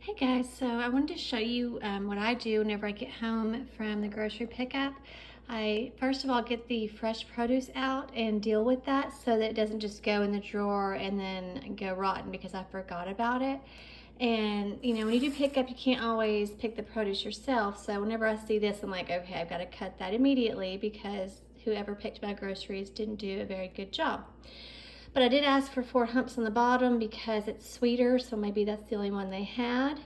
Hey guys, so I wanted to show you what I do whenever I get home from the grocery pickup. I first of all get the fresh produce out and deal with that so that it doesn't just go in the drawer and then go rotten because I forgot about it. And you know, when you do pickup, you can't always pick the produce yourself. So whenever I see this, I'm like, okay, I've got to cut that immediately because whoever picked my groceries didn't do a very good job. But I did ask for 4 humps on the bottom because it's sweeter, so maybe that's the only one they had.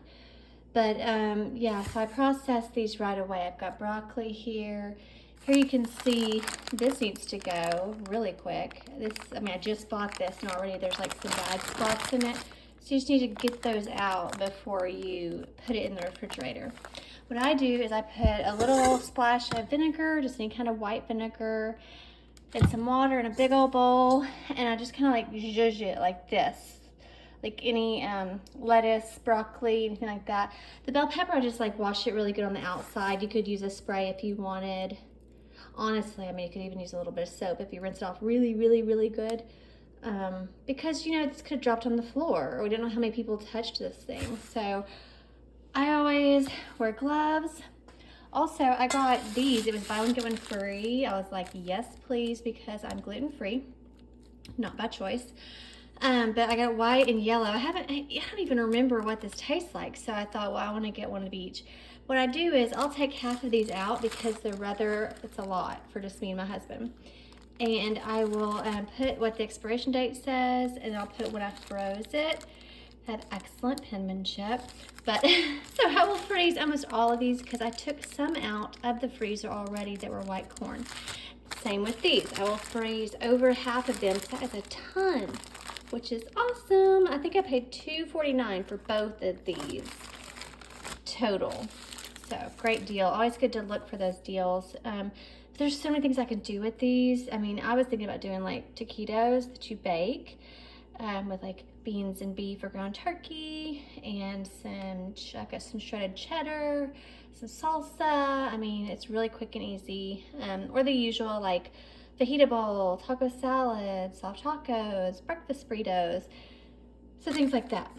But yeah, so I processed these right away. I've got broccoli here. Here you can see this needs to go really quick. I just bought this and already there's like some bad spots in it. So you just need to get those out before you put it in the refrigerator. What I do is I put a little splash of vinegar, just any kind of white vinegar, and some water in a big old bowl, and I just kind of like zhuzh it like this, like any lettuce, broccoli, anything like that. The bell pepper, I just like wash it really good on the outside. You could use a spray if you wanted. Honestly, I mean, you could even use a little bit of soap if you rinse it off really, really, really good. Because, you know, this could have dropped on the floor, or we didn't know how many people touched this thing. So I always wear gloves. Also, I got these. It was buy one, get one free. I was like, yes, please, because I'm gluten-free. Not by choice. But I got white and yellow. I don't even remember what this tastes like. So I thought, well, I want to get one of each. What I do is I'll take half of these out because it's a lot for just me and my husband. And I will put what the expiration date says, and I'll put when I froze it. I have excellent penmanship. But so I will freeze almost all of these because I took some out of the freezer already that were white corn. Same with these. I will freeze over half of them. So that is a ton, which is awesome. I think I paid $2.49 for both of these total. So great deal. Always good to look for those deals. There's so many things I could do with these. I mean, I was thinking about doing like taquitos that you bake with like beans and beef or ground turkey and I got some shredded cheddar, some salsa. I mean, it's really quick and easy. Or the usual like fajita bowl, taco salad, soft tacos, breakfast burritos, so things like that.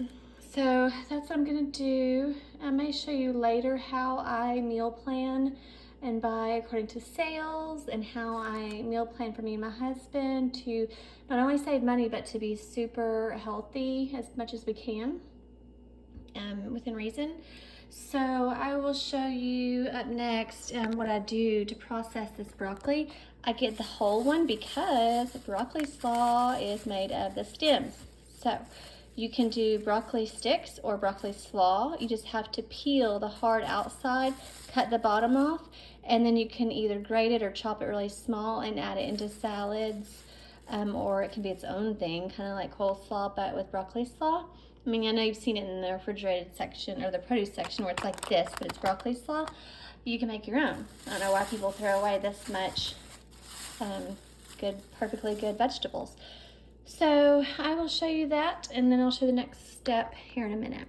So that's what I'm gonna do. I may show you later how I meal plan and buy according to sales, and how I meal plan for me and my husband to not only save money but to be super healthy as much as we can within reason. So I will show you up next what I do to process this broccoli. I get the whole one because broccoli slaw is made of the stems. So you can do broccoli sticks or broccoli slaw. You just have to peel the hard outside, cut the bottom off, and then you can either grate it or chop it really small and add it into salads, or it can be its own thing, kind of like coleslaw but with broccoli slaw. I mean, I know you've seen it in the refrigerated section or the produce section where it's like this, but it's broccoli slaw. You can make your own. I don't know why people throw away this much perfectly good vegetables. So I will show you that, and then I'll show you the next step here in a minute.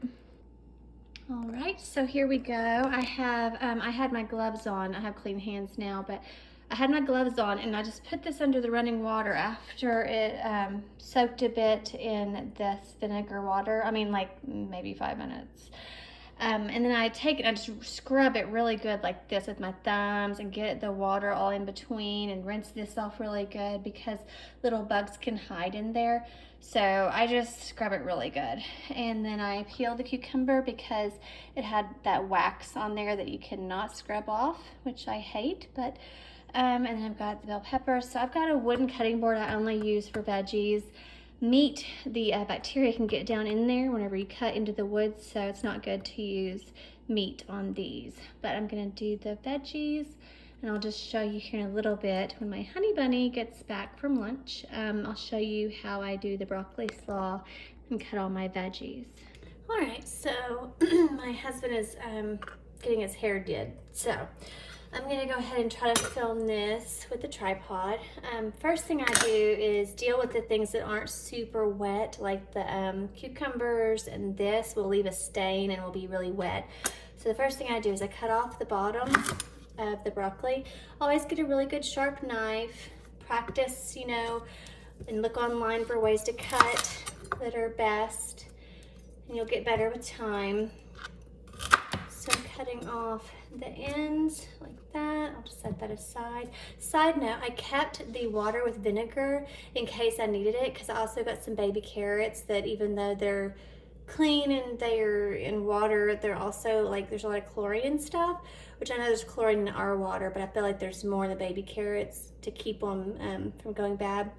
All right, so here we go. I had my gloves on. I have clean hands now, but I had my gloves on, and I just put this under the running water after it soaked a bit in this vinegar water. I mean, like maybe 5 minutes. And then I take it, I just scrub it really good like this with my thumbs and get the water all in between and rinse this off really good because little bugs can hide in there. So I just scrub it really good. And then I peel the cucumber because it had that wax on there that you cannot scrub off, which I hate, but and then I've got the bell pepper. So I've got a wooden cutting board I only use for veggies. Meat, the bacteria can get down in there whenever you cut into the wood, so it's not good to use meat on these. But I'm gonna do the veggies, and I'll just show you here in a little bit when my honey bunny gets back from lunch. I'll show you how I do the broccoli slaw and cut all my veggies. All right, so my husband is getting his hair did, so I'm gonna go ahead and try to film this with the tripod. First thing I do is deal with the things that aren't super wet, like the cucumbers, and this will leave a stain and will be really wet. So the first thing I do is I cut off the bottom of the broccoli. Always get a really good sharp knife. Practice, you know, and look online for ways to cut that are best, and you'll get better with time. cutting off the ends like that. I'll just set that aside. Side note, I kept the water with vinegar in case I needed it, because I also got some baby carrots that, even though they're clean and they're in water, they're also like, there's a lot of chlorine and stuff, which I know there's chlorine in our water, but I feel like there's more in the baby carrots to keep them from going bad.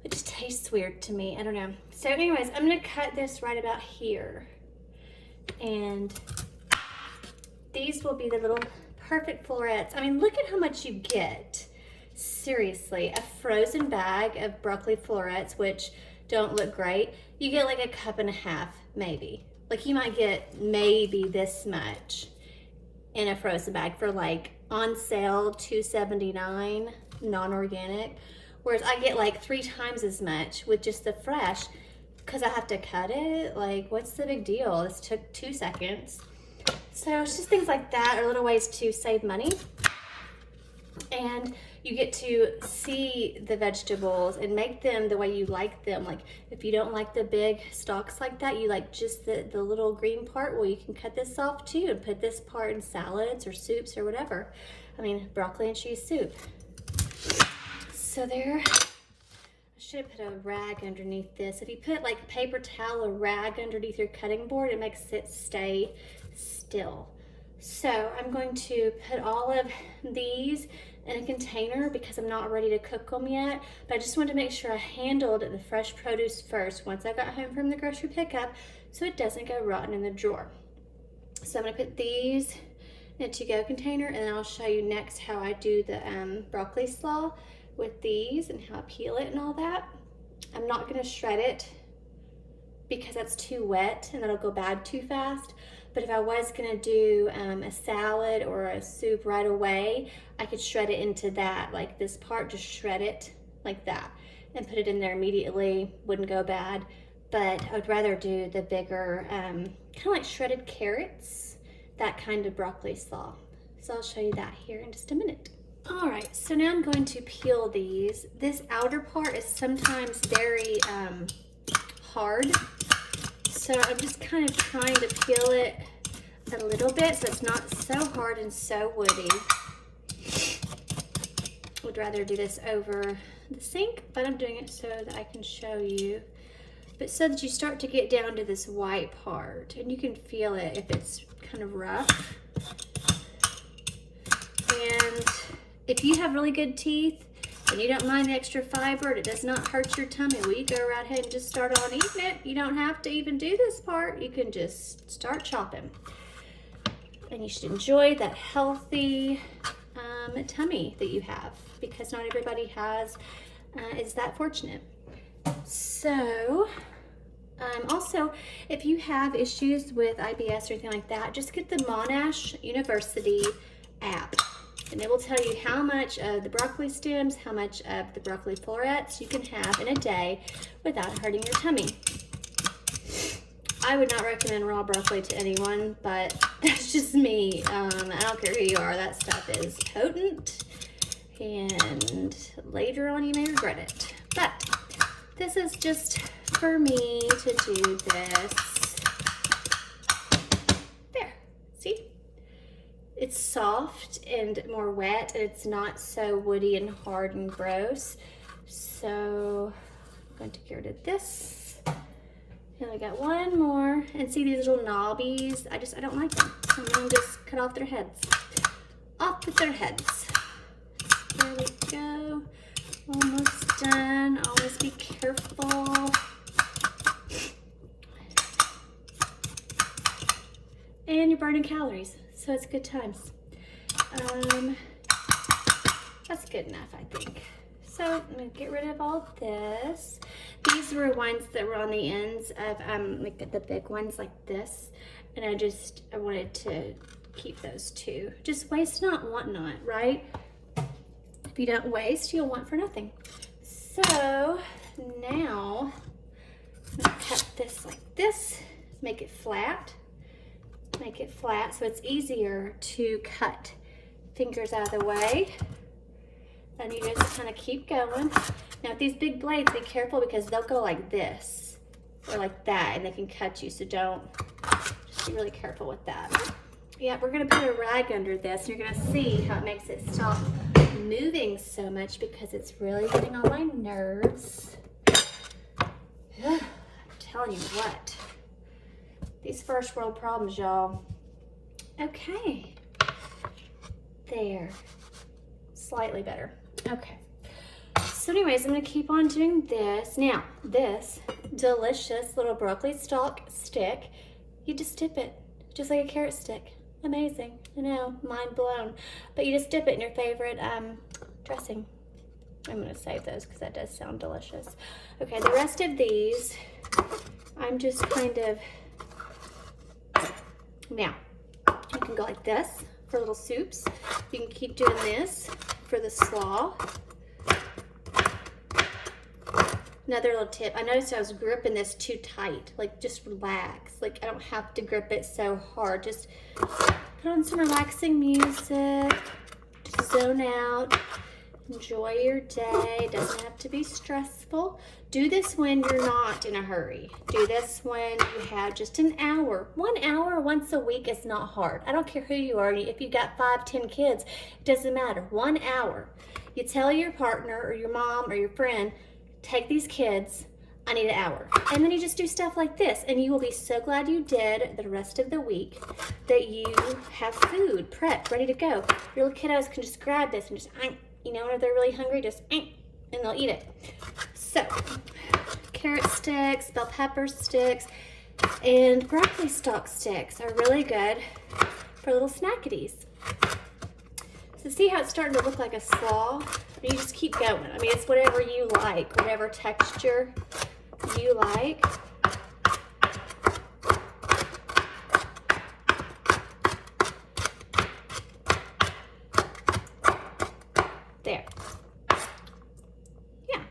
It just tastes weird to me. I don't know. So anyways, I'm gonna cut this right about here. And these will be the little perfect florets. I mean, look at how much you get. Seriously, a frozen bag of broccoli florets, which don't look great. You get like a cup and a half, maybe. Like you might get maybe this much in a frozen bag for like on sale, $2.79, non-organic. Whereas I get like 3 times as much with just the fresh, because I have to cut it. Like, what's the big deal? This took 2 seconds. So it's just things like that are little ways to save money. And you get to see the vegetables and make them the way you like them. Like if you don't like the big stalks like that, you like just the little green part, well, you can cut this off too and put this part in salads or soups or whatever. I mean, broccoli and cheese soup. So there, I should have put a rag underneath this. If you put like a paper towel or rag underneath your cutting board, it makes it stay still. So I'm going to put all of these in a container because I'm not ready to cook them yet, but I just wanted to make sure I handled the fresh produce first once I got home from the grocery pickup so it doesn't go rotten in the drawer. So I'm gonna put these in a to-go container, and then I'll show you next how I do the broccoli slaw with these and how I peel it and all that. I'm not gonna shred it because that's too wet and that'll go bad too fast. But if I was gonna do a salad or a soup right away, I could shred it into that, like this part, just shred it like that and put it in there immediately, wouldn't go bad. But I would rather do the bigger, kind of like shredded carrots, that kind of broccoli slaw. So I'll show you that here in just a minute. All right, so now I'm going to peel these. This outer part is sometimes very hard. So I'm just kind of trying to peel it a little bit so it's not so hard and so woody. Would rather do this over the sink, but I'm doing it so that I can show you. But so that you start to get down to this white part, and you can feel it if it's kind of rough. And if you have really good teeth and you don't mind the extra fiber and it does not hurt your tummy, well, you go right ahead and just start on eating it. You don't have to even do this part. You can just start chopping. And you should enjoy that healthy tummy that you have, because not everybody is that fortunate. So also, if you have issues with IBS or anything like that, just get the Monash University app. And it will tell you how much of the broccoli stems, how much of the broccoli florets you can have in a day without hurting your tummy. I would not recommend raw broccoli to anyone, but that's just me. I don't care who you are, that stuff is potent, and later on you may regret it. But this is just for me to do this. There, see? It's soft and more wet, and it's not so woody and hard and gross. So I'm going to get rid of this. And I got one more. And see these little knobbies? I don't like them. I'm gonna just cut off their heads. Off with their heads. There we go. Almost done. Always be careful. And you're burning calories, so it's good times. That's good enough, I think. So I'm gonna get rid of all this. These were ones that were on the ends of like the big ones like this, and I wanted to keep those too. Just waste not, want not, right? If you don't waste, you'll want for nothing. So now I'm gonna cut this like this, make it flat so it's easier to cut. Fingers out of the way. And you just kind of keep going. Now with these big blades, be careful because they'll go like this or like that and they can cut you. So just be really careful with that. Yeah, we're gonna put a rag under this. You're gonna see how it makes it stop moving so much because it's really getting on my nerves. I'm telling you what, these first world problems, y'all. Okay, there, slightly better. Okay, so anyways, I'm gonna keep on doing this. Now, this delicious little broccoli stalk stick, you just dip it, just like a carrot stick. Amazing, I know, mind blown. But you just dip it in your favorite dressing. I'm gonna save those because that does sound delicious. Okay, the rest of these, I'm just kind of, now, you can go like this for little soups. You can keep doing this for the slaw. Another little tip, I noticed I was gripping this too tight. Like, just relax. Like, I don't have to grip it so hard. Just put on some relaxing music, just zone out, enjoy your day. It doesn't have to be stressful. Do this when you're not in a hurry. Do this when you have just an hour. 1 hour once a week is not hard. I don't care who you are. If you got 5, 10 kids, it doesn't matter. 1 hour. You tell your partner or your mom or your friend, take these kids, I need an hour. And then you just do stuff like this, and you will be so glad you did the rest of the week that you have food prepped, ready to go. Your little kiddos can just grab this and just, you know, when they're really hungry, just, and they'll eat it. So, carrot sticks, bell pepper sticks, and broccoli stalk sticks are really good for little snackities. So see how it's starting to look like a slaw? You just keep going. I mean, it's whatever you like, whatever texture you like. There. Yeah.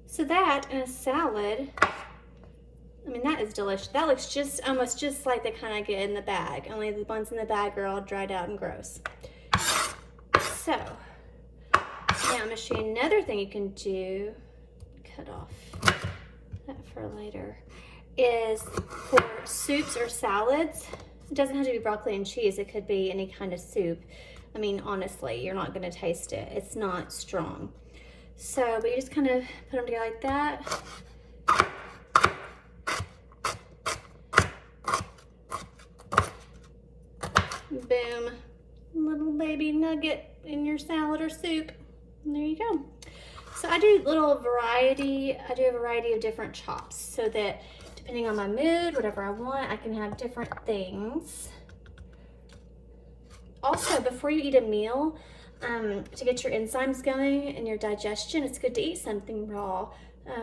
So that in a salad, I mean, that is delicious. That looks just almost just like the kind I get in the bag, only the ones in the bag are all dried out and gross. So, now I'm gonna show you another thing you can do, cut off that for later, is for soups or salads. It doesn't have to be broccoli and cheese, it could be any kind of soup. I mean, honestly, you're not gonna taste it. It's not strong. So, but you just kind of put them together like that. Boom, little baby nugget in your salad or soup. And there you go. So I do a variety of different chops so that depending on my mood, whatever I want, I can have different things. Also, before you eat a meal, to get your enzymes going and your digestion, it's good to eat something raw.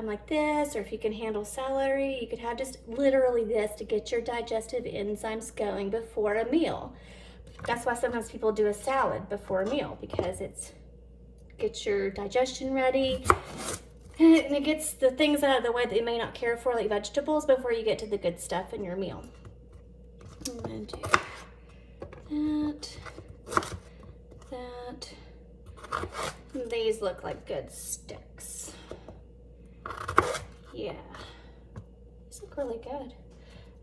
Like this, or if you can handle celery, you could have just literally this to get your digestive enzymes going before a meal. That's why sometimes people do a salad before a meal, because it's gets your digestion ready and it gets the things out of the way that you may not care for, like vegetables, before you get to the good stuff in your meal. I'm gonna do that. These look like good sticks. Yeah, these look really good.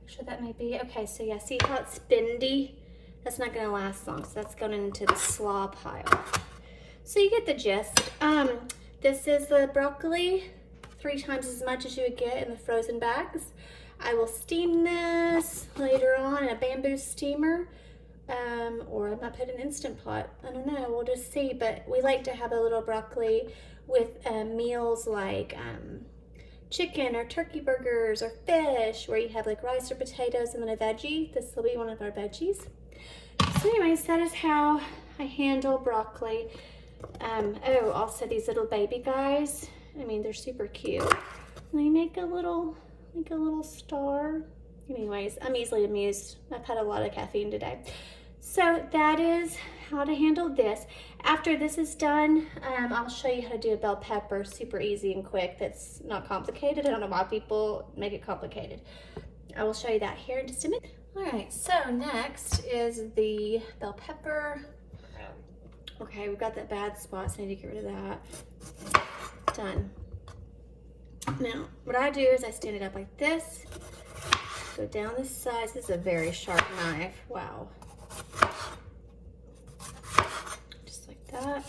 Actually, that may be, okay, so yeah, see how it's bendy? That's not gonna last long, so that's going into the slaw pile. So you get the gist. This is the broccoli, 3 times as much as you would get in the frozen bags. I will steam this later on in a bamboo steamer, or I might put in an Instant Pot. I don't know, we'll just see, but we like to have a little broccoli with meals like chicken or turkey burgers or fish, where you have like rice or potatoes and then a veggie. This will be one of our veggies. So anyways, that is how I handle broccoli. Oh, also these little baby guys. I mean, they're super cute. And they make a little star. Anyways, I'm easily amused. I've had a lot of caffeine today. So that is how to handle this. After this is done, I'll show you how to do a bell pepper, super easy and quick. That's not complicated. I don't know why people make it complicated. I will show you that here in just a minute. All right, so next is the bell pepper. Okay, we've got that bad spot, so I need to get rid of that. Done. Now, what I do is I stand it up like this, go down the sides. This is a very sharp knife, wow. Just like that.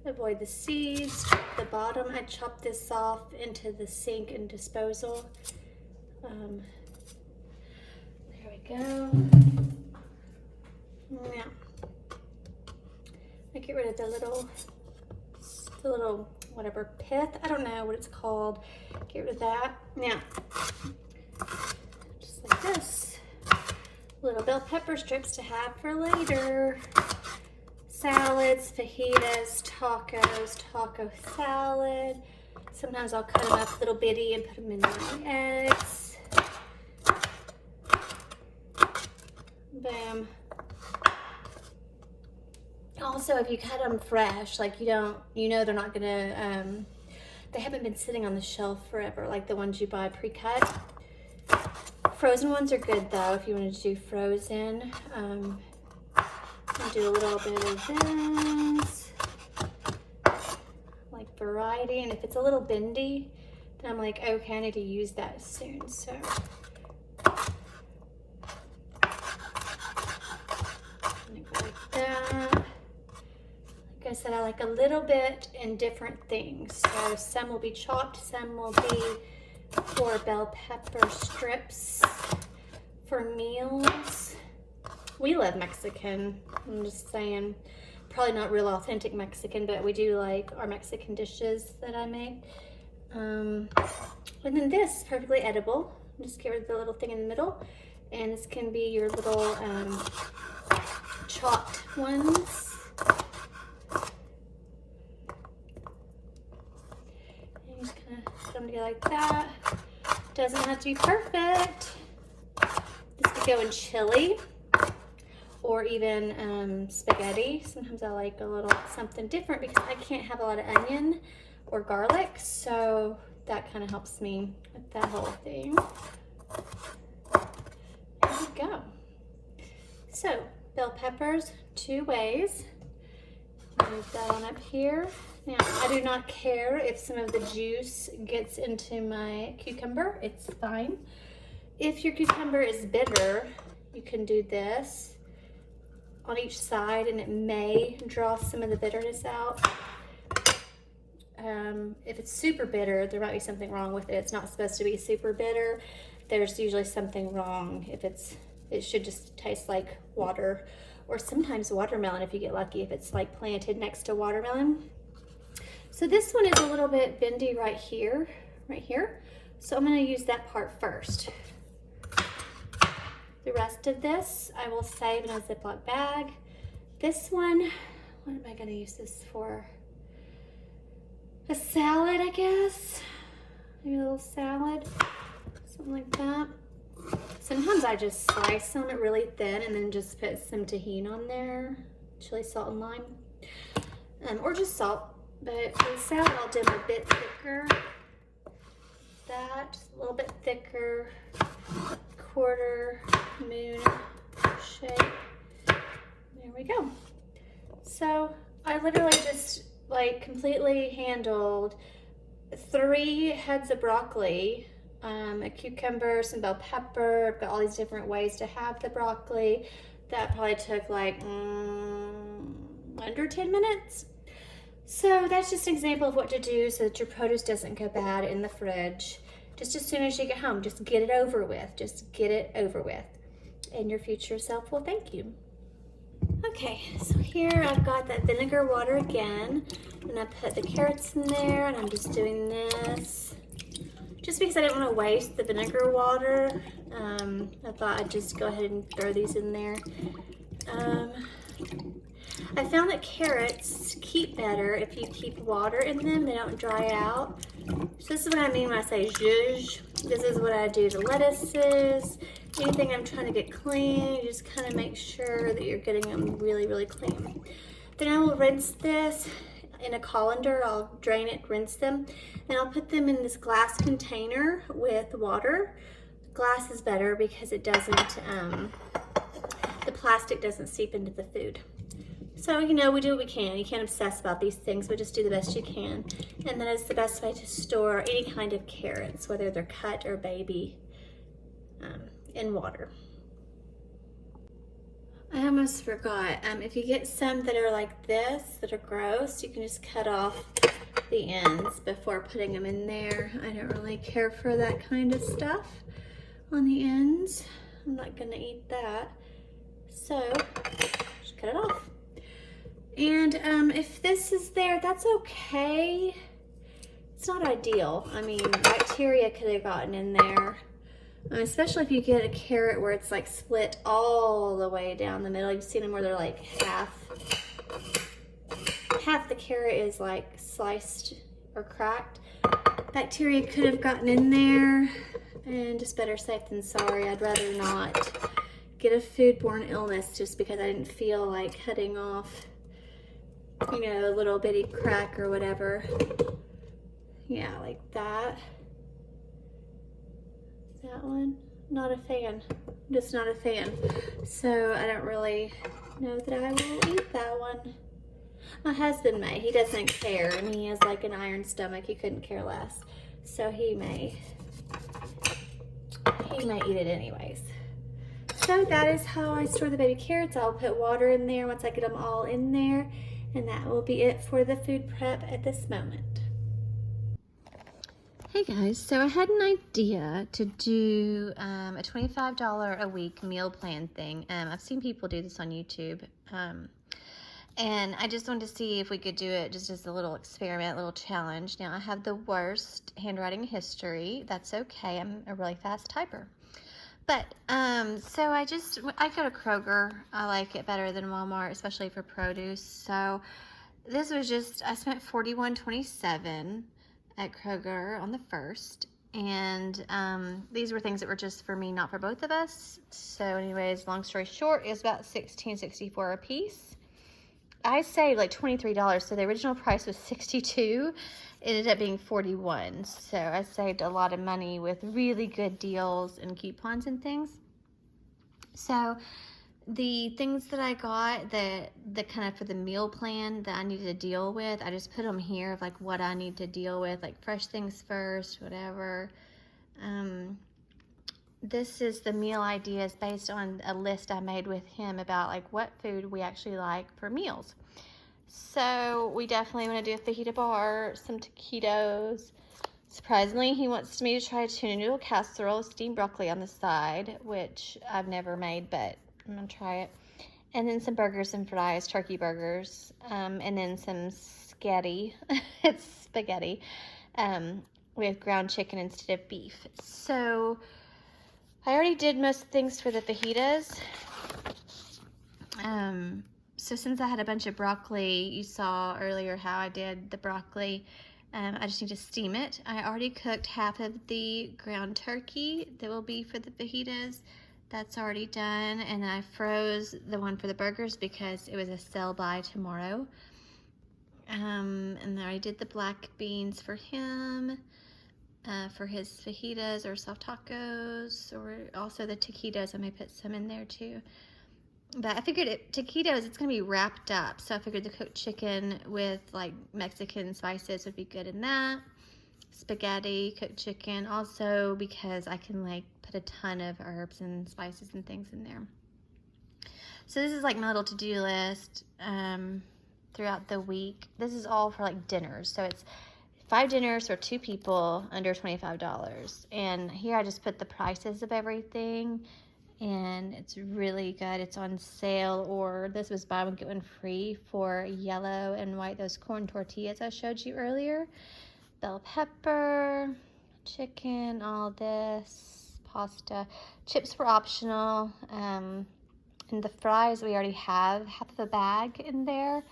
Avoid the seeds. The bottom, I chopped this off into the sink and disposal. There we go. Yeah. I get rid of the little whatever pith. I don't know what it's called. Get rid of that. Now, just like this. Little bell pepper strips to have for later. Salads, fajitas, tacos, taco salad. Sometimes I'll cut them up little bitty and put them in my eggs. Boom. Also, if you cut them fresh, like they're not gonna, they haven't been sitting on the shelf forever, like the ones you buy pre-cut. Frozen ones are good though, if you want to do frozen. I'll do a little bit of this, like variety, and if it's a little bendy, then I'm like, okay, I need to use that soon, so. Like that. Like I said, I like a little bit in different things. So some will be chopped, some will be for bell pepper strips for meals. We love Mexican, I'm just saying. Probably not real authentic Mexican, but we do like our Mexican dishes that I make. And then this is perfectly edible. Just get rid of the little thing in the middle. And this can be your little chopped ones. And you just kind of put them together like that. Doesn't have to be perfect. This could go in chili or even spaghetti. Sometimes I like a little something different because I can't have a lot of onion or garlic, so that kind of helps me with that whole thing. There we go. So, bell peppers, 2 ways. Move that on up here. Now, I do not care if some of the juice gets into my cucumber, it's fine. If your cucumber is bitter, you can do this on each side and it may draw some of the bitterness out. If it's super bitter, there might be something wrong with it. It's not supposed to be super bitter. There's usually something wrong. It should just taste like water, or sometimes watermelon if you get lucky, if it's like planted next to watermelon. So this one is a little bit bendy right here. So I'm gonna use that part first. The rest of this I will save in a Ziploc bag. This one, what am I gonna use this for? A salad, I guess. Maybe a little salad, something like that. Sometimes I just slice them really thin and then just put some tahini on there, chili, salt, and lime, or just salt. But for the salad, I'll do them a bit thicker. That, just a little bit thicker, quarter moon shape. There we go. So I literally just like completely handled 3 heads of broccoli, a cucumber, some bell pepper. I've got all these different ways to have the broccoli. That probably took like under 10 minutes. So that's just an example of what to do so that your produce doesn't go bad in the fridge. Just as soon as you get home, just get it over with. Just get it over with. And your future self will thank you. Okay, so here I've got that vinegar water again, and I put the carrots in there, and I'm just doing this. Just because I didn't want to waste the vinegar water, I thought I'd just go ahead and throw these in there. I found that carrots keep better if you keep water in them, they don't dry out. So this is what I mean when I say zhuzh. This is what I do to lettuces. Anything I'm trying to get clean, you just kind of make sure that you're getting them really, really clean. Then I will rinse this in a colander. I'll drain it, rinse them, and I'll put them in this glass container with water. Glass is better because it doesn't, the plastic doesn't seep into the food. So, you know, we do what we can. You can't obsess about these things, but just do the best you can. And that is the best way to store any kind of carrots, whether they're cut or baby, in water. I almost forgot. If you get some that are like this, that are gross, you can just cut off the ends before putting them in there. I don't really care for that kind of stuff on the ends. I'm not gonna eat that. So, just cut it off. And if this is there, that's okay. It's not ideal. I mean, bacteria could have gotten in there. Especially if you get a carrot where it's like split all the way down the middle. You've seen them where they're like half the carrot is like sliced or cracked. Bacteria could have gotten in there, and just better safe than sorry. I'd rather not get a foodborne illness just because I didn't feel like cutting off, you know, a little bitty crack or whatever. Yeah, like that. That one, not a fan. Just not a fan. So I don't really know that I will eat that one. My husband may. He doesn't care. I mean, he has like an iron stomach. He couldn't care less. So he may eat it anyways. So that is how I store the baby carrots. I'll put water in there once I get them all in there. And that will be it for the food prep at this moment. Hey guys, so I had an idea to do a $25 a week meal plan thing. I've seen people do this on YouTube. And I just wanted to see if we could do it just as a little experiment, a little challenge. Now, I have the worst handwriting history. That's okay. I'm a really fast typer. But, so I go to Kroger. I like it better than Walmart, especially for produce. So this was just, I spent $41.27 at Kroger on the 1st. And these were things that were just for me, not for both of us. So anyways, long story short, it was about $16.64 a piece. I saved like $23, so the original price was $62. It ended up being $41. So I saved a lot of money with really good deals and coupons and things. So the things that I got, the kind of for the meal plan that I needed to deal with, I just put them here of like what I need to deal with, like fresh things first, whatever. This is the meal ideas based on a list I made with him about like what food we actually like for meals. So we definitely want to do a fajita bar, some taquitos. Surprisingly, he wants me to try a tuna noodle casserole, steamed broccoli on the side, which I've never made, but I'm gonna try it. And then some burgers and fries, turkey burgers, and then some spaghetti. It's spaghetti with ground chicken instead of beef. So I already did most things for the fajitas. So since I had a bunch of broccoli, you saw earlier how I did the broccoli. I just need to steam it. I already cooked half of the ground turkey that will be for the fajitas. That's already done. And then I froze the one for the burgers because it was a sell by tomorrow. And then I did the black beans for him. For his fajitas or soft tacos, or also the taquitos. I may put some in there too. But I figured taquitos, it's gonna be wrapped up. So I figured the cooked chicken with like Mexican spices would be good in that. Spaghetti, cooked chicken, also because I can like put a ton of herbs and spices and things in there. So this is like my little to-do list throughout the week. This is all for like dinners. So it's 5 dinners for 2 people under $25. And here I just put the prices of everything, and it's really good. It's on sale, or this was buy one get one free for yellow and white, those corn tortillas I showed you earlier. Bell pepper, chicken, all this, pasta. Chips were optional. And the fries, we already have half of a bag in there.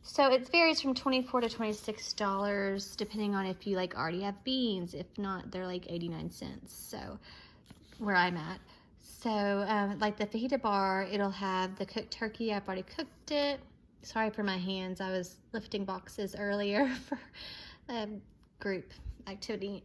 So it varies from $24 to $26 depending on if you like already have beans. If not, they're like 89 cents. So where I'm at. So like the fajita bar, it'll have the cooked turkey. I've already cooked it. Sorry for my hands. I was lifting boxes earlier for group activity.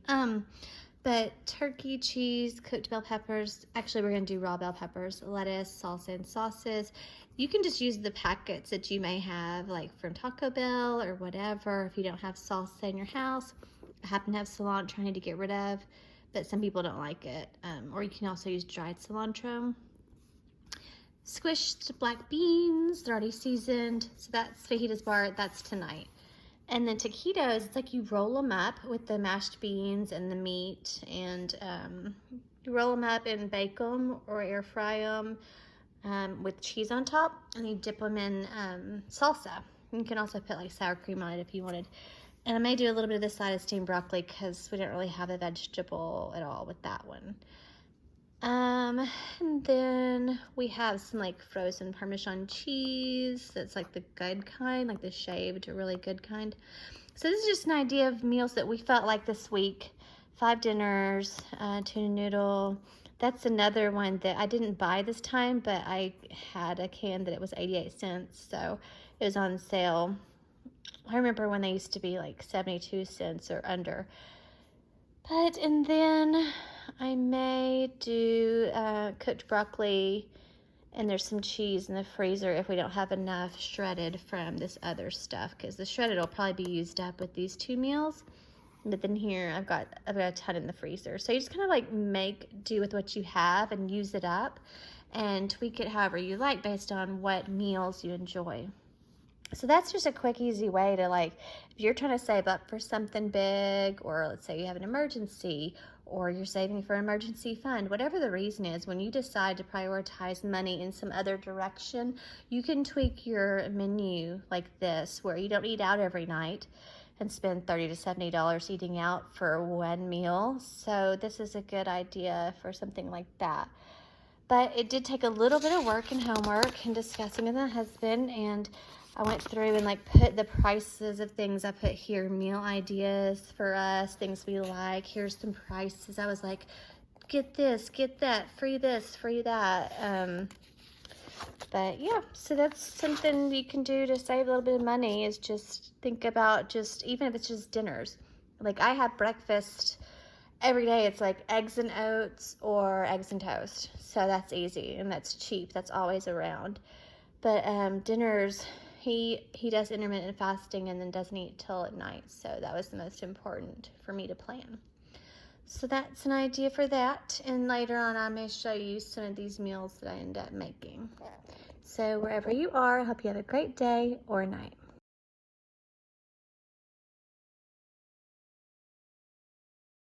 But turkey, cheese, cooked bell peppers. Actually, we're gonna do raw bell peppers, lettuce, salsa, and sauces. You can just use the packets that you may have, like from Taco Bell or whatever, if you don't have salsa in your house. I happen to have cilantro I need to get rid of, but some people don't like it. Or you can also use dried cilantro. squished black beans. They're already seasoned. So that's fajitas bar, that's tonight. And then taquitos, it's like you roll them up with the mashed beans and the meat, and you roll them up and bake them or air fry them with cheese on top, and you dip them in salsa. You can also put like sour cream on it if you wanted. And I may do a little bit of this side of steamed broccoli because we didn't really have a vegetable at all with that one. And then we have some like frozen Parmesan cheese. That's like the good kind, like the shaved, really good kind. So this is just an idea of meals that we felt like this week. 5 dinners, tuna noodle. That's another one that I didn't buy this time, but I had a can that it was 88 cents, so it was on sale. I remember when they used to be like 72 cents or under. And then I may do cooked broccoli, and there's some cheese in the freezer if we don't have enough shredded from this other stuff, because the shredded will probably be used up with these 2 meals. But then here I've got a ton in the freezer. So you just kind of like make do with what you have and use it up and tweak it however you like based on what meals you enjoy. So that's just a quick, easy way to, like, if you're trying to save up for something big, or let's say you have an emergency, or you're saving for an emergency fund, whatever the reason is, when you decide to prioritize money in some other direction, you can tweak your menu like this, where you don't eat out every night and spend $30 to $70 eating out for one meal. So this is a good idea for something like that. But it did take a little bit of work and homework and discussing with my husband, and I went through and like put the prices of things. I put here meal ideas for us, things we like. Here's some prices. I was like, get this, get that, free this, free that. But yeah, so that's something you can do to save a little bit of money, is just think about just, even if it's just dinners. Like I have breakfast every day. It's like eggs and oats or eggs and toast. So that's easy and that's cheap. That's always around. But dinners, he does intermittent fasting and then doesn't eat till at night. So that was the most important for me to plan. So that's an idea for that. And later on, I may show you some of these meals that I end up making. So wherever you are, I hope you have a great day or night.